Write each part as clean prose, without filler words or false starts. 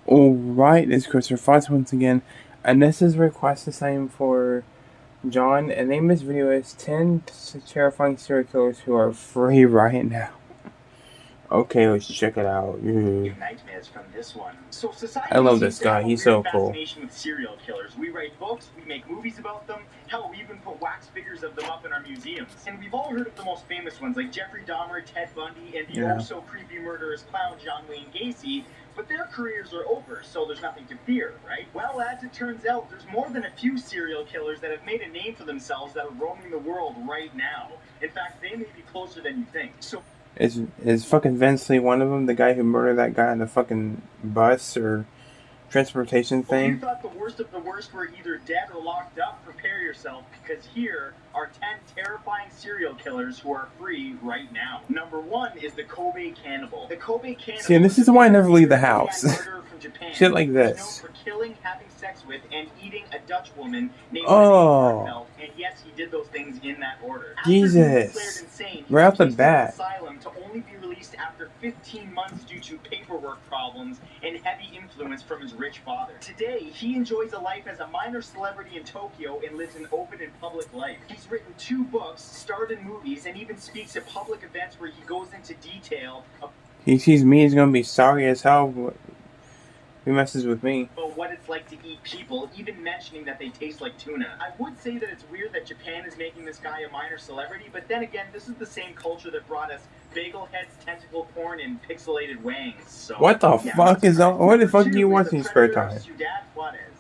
Alright, it's Christopher Fox once again, and this is request the same for John, and name this video is 10 terrifying serial killers who are free right now. Okay, let's check it out. Nightmares from this one. So society I love this guy, he's so cool. Fascination with serial killers. We write books, we make movies about them, hell, we even put wax figures of them up in our museums. And we've all heard of the most famous ones like Jeffrey Dahmer, Ted Bundy, and the oh-so-creepy murderous clown John Wayne Gacy. But their careers are over, so there's nothing to fear, right? Well, as it turns out, there's more than a few serial killers that have made a name for themselves that are roaming the world right now. In fact, they may be closer than you think. So is fucking Vince Lee one of them? The guy who murdered that guy on the fucking bus or transportation thing? If you thought the worst of the worst were either dead or locked up, prepare yourself, because here are 10 terrifying serial killers who are free right now. Number 1 is the Kobe Cannibal. The Kobe Cannibal. See, this is why I never leave the house. Shit like this. He's known for killing, having sex with, and eating a Dutch woman named Oh. and yes, he did those things in that order. Jesus. Right off the bat. Asylum to only be released after 15 months due to paperwork problems and heavy influence from his rich father. Today, he enjoys a life as a minor celebrity in Tokyo and lives an open and public life. He's written 2 books, starred in movies, and even speaks at public events where he goes into detail. He sees me, he's gonna be sorry as hell. He messes with me. But what it's like to eat people, even mentioning that they taste like tuna. I would say that it's weird that Japan is making this guy a minor celebrity, but then again, this is the same culture that brought us bagel heads, tentacle porn, and pixelated wangs. So, what the fuck is on? What the fuck do you watch in spare time?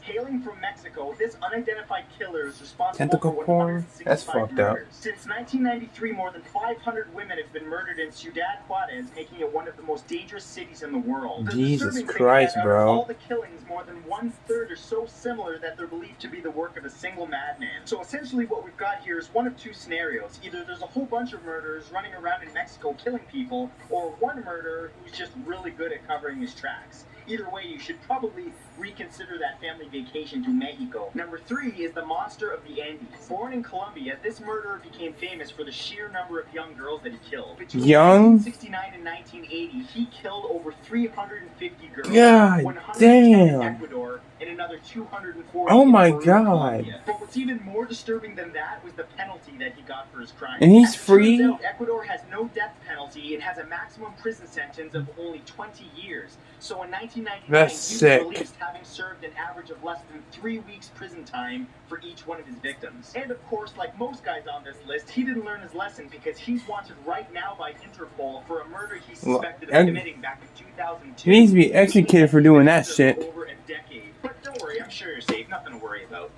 Hailing from Mexico, this unidentified killer is responsible tentacle for porn? That's fucked murders. up. Since 1993, more than 500 women have been murdered in Ciudad Juarez, making it one of the most dangerous cities in the world. Jesus Christ, bro. All the killings, more than 1/3 are so similar that they're believed to be the work of a single madman. So essentially what we've got here is one of 2 scenarios. Either there's a whole bunch of murderers running around in Mexico killing people, or one murderer who's just really good at covering his tracks. Either way, you should probably reconsider that family vacation to Mexico. Number 3 is the Monster of the Andes. Born in Colombia, this murderer became famous for the sheer number of young girls that he killed. Between 1969 and 1980, he killed over 350 girls. God damn. In Ecuador, and another 240 oh my God. God. But what's even more disturbing than that was the penalty that he got for his crime. And he's free? Out, Ecuador has no death penalty and has a maximum prison sentence of only 20 years. So in 1999, that's he sick. was released having served an average of less than 3 weeks prison time for each one of his victims. And of course, like most guys on this list, he didn't learn his lesson because he's wanted right now by Interpol for a murder he suspected of committing back in 2002. He needs to be executed for doing that shit. Over a decade. But don't worry, I'm sure you're safe. Nothing to worry about.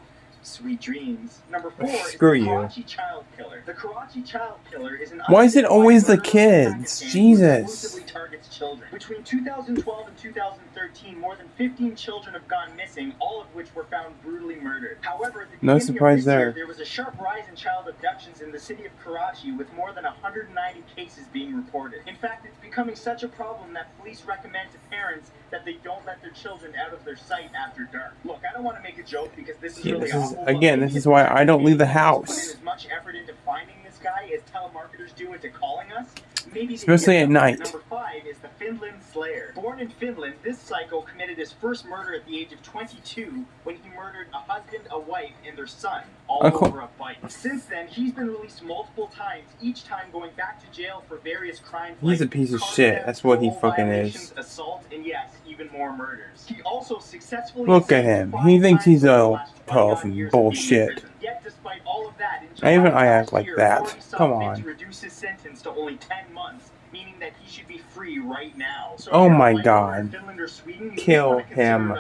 Sweet dreams. Number 4 is the Karachi Child Killer. The Karachi Child Killer is an why is it always the kids? Jesus. Exclusively targets children. Between 2012 and 2013, more than 15 children have gone missing, all of which were found brutally murdered. However, at the no beginning surprise of this year, there. There was a sharp rise in child abductions in the city of Karachi, with more than 190 cases being reported. In fact, it's becoming such a problem that police recommend to parents that they don't let their children out of their sight after dark. Look, I don't want to make a joke because this is really awful. Again, this is why I don't leave the house. Put in as much effort into finding this guy as telemarketers do into calling us. Maybe especially at night. Number 5 is the Finland Slayer. Born in Finland, this psycho committed his first murder at the age of 22 when he murdered a husband, a wife, and their son, all over a bike. Since then, he's been released multiple times, each time going back to jail for various crimes. He's a piece of shit. That's what he fucking is. Assault, and yes, even more murders. He also successfully look at him. He thinks he's all tough and bullshit. Yet, despite all of that, even I act like that. Come on. To reduce his sentence to only 10 months, meaning that he should be free right now. So oh my God. Kill him.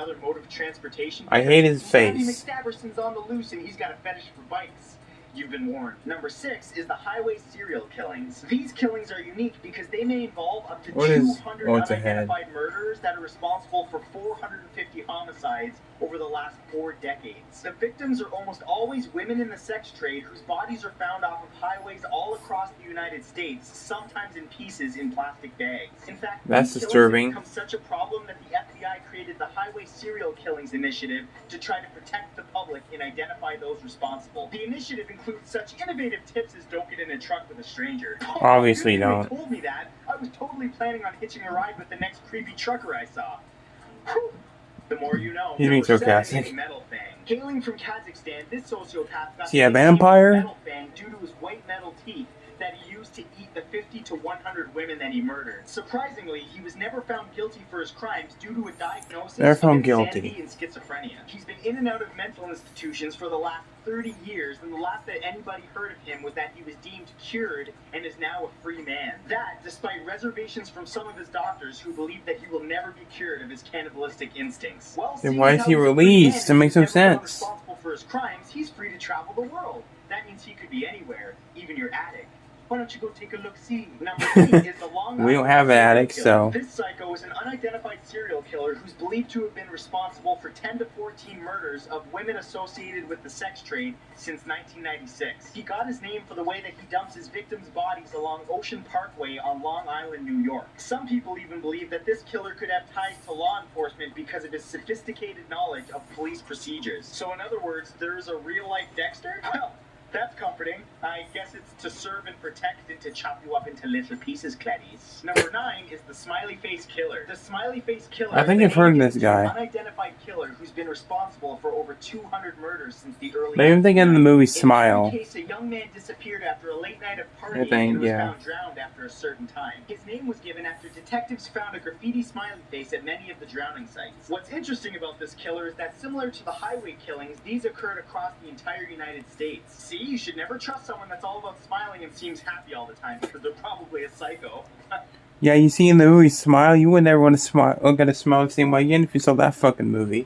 I hate his face. McStaverson's on the loose and he's got a fetish for bikes. You've been warned. Number 6 is the highway serial killings. These killings are unique because they may involve up to 200 unidentified murderers that are responsible for 450 homicides over the last 4 decades. The victims are almost always women in the sex trade whose bodies are found off of highways all across the United States, sometimes in pieces in plastic bags. In fact, that's disturbing. Become such a problem that the FBI created the Highway Serial Killings Initiative to try to protect the public and identify those responsible. The initiative includes such innovative tips as don't get in a truck with a stranger. Obviously don't. Told me that. I was totally planning on hitching a ride with the next creepy trucker I saw. Whew. The more you know. He's being Number 7 sarcastic. is Metal Fang. Hailing from Kazakhstan, this sociopath got Is he a the nickname vampire? Metal Fang due to his white metal teeth that he used to eat the 50 to 100 women that he murdered. Surprisingly, he was never found guilty for his crimes due to a diagnosis Never of found insanity guilty. and schizophrenia. He's been in and out of mental institutions for the last 30 years, and the last that anybody heard of him was that he was deemed cured and is now a free man. That, despite reservations from some of his doctors who believe that he will never be cured of his cannibalistic instincts. Well, Then seeing why as is he how he's a free released? man That makes and no he's never found sense. responsible for his crimes, he's free to travel the world. That means he could be anywhere, even your attic. Why don't you go take a look-see? Number 8 is the Long We don't Island have an serial attic, killer. so. This psycho is an unidentified serial killer who's believed to have been responsible for 10 to 14 murders of women associated with the sex trade since 1996. He got his name for the way that he dumps his victims' bodies along Ocean Parkway on Long Island, New York. Some people even believe that this killer could have ties to law enforcement because of his sophisticated knowledge of police procedures. So in other words, there's a real-life Dexter? Well, that's comforting. I guess it's to serve and protect and to chop you up into little pieces, Claddies. Number 9 is the Smiley Face Killer. The Smiley Face Killer I think is I've heard of the this guy. unidentified killer who's been responsible for over 200 murders since the early But even thinking of the 1990s. movie In Smile. every case, a young man disappeared after a late night of partying I think, and was yeah. found drowned after a certain time. His name was given after detectives found a graffiti smiley face at many of the drowning sites. What's interesting about this killer is that similar to the highway killings, these occurred across the entire United States. See, you should never trust someone that's all about smiling and seems happy all the time because they're probably a psycho. Yeah, you see in the movie Smile, you would never want to smile or get to smile the same way again if you saw that fucking movie.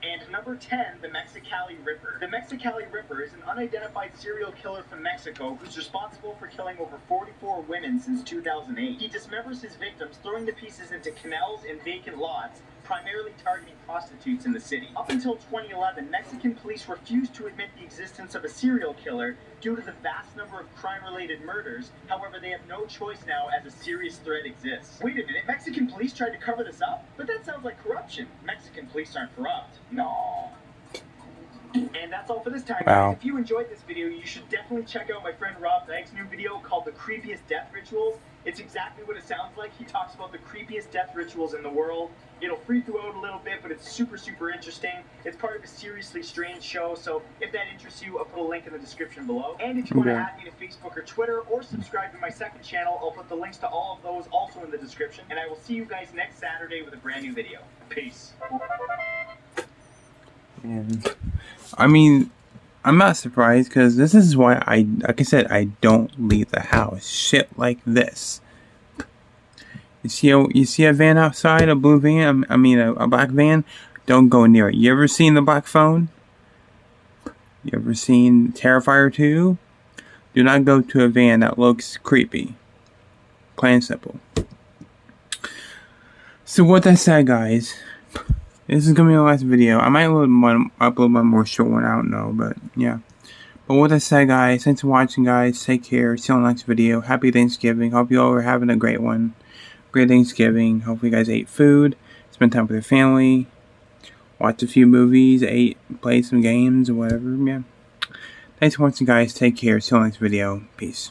And number 10, the Mexicali Ripper. The Mexicali Ripper is an unidentified serial killer from Mexico who's responsible for killing over 44 women since 2008. He dismembers his victims, throwing the pieces into canals and vacant lots, primarily targeting prostitutes in the city. Up until 2011, Mexican police refused to admit the existence of a serial killer due to the vast number of crime-related murders. However, they have no choice now as a serious threat exists. Wait a minute, Mexican police tried to cover this up? But that sounds like corruption. Mexican police aren't corrupt. No. And that's all for this time, Wow. guys. If you enjoyed this video, you should definitely check out my friend Rob Dyke's new video called The Creepiest Death Rituals. It's exactly what it sounds like. He talks about the creepiest death rituals in the world. It'll freak you out a little bit, but it's super, super interesting. It's part of a seriously strange show, so if that interests you, I'll put a link in the description below. And if you want to Okay. add me to Facebook or Twitter, or subscribe to my second channel, I'll put the links to all of those also in the description. And I will see you guys next Saturday with a brand new video. Peace. And I mean, I'm not surprised because this is why like I said, I don't leave the house. Shit like this. You see a van outside, a blue van. I mean, a black van. Don't go near it. You ever seen the black phone? You ever seen Terrifier 2? Do not go to a van that looks creepy. Plain and simple. So with that said, guys, this is gonna be the last video. I might upload one more short one. I don't know, but yeah. But with that said, guys, thanks for watching, guys. Take care. See you on the next video. Happy Thanksgiving. Hope you all are having a great one. Great Thanksgiving. Hopefully, you guys ate food, spent time with your family, watched a few movies, played some games, or whatever. Yeah. Thanks for watching, guys. Take care. See you on the next video. Peace.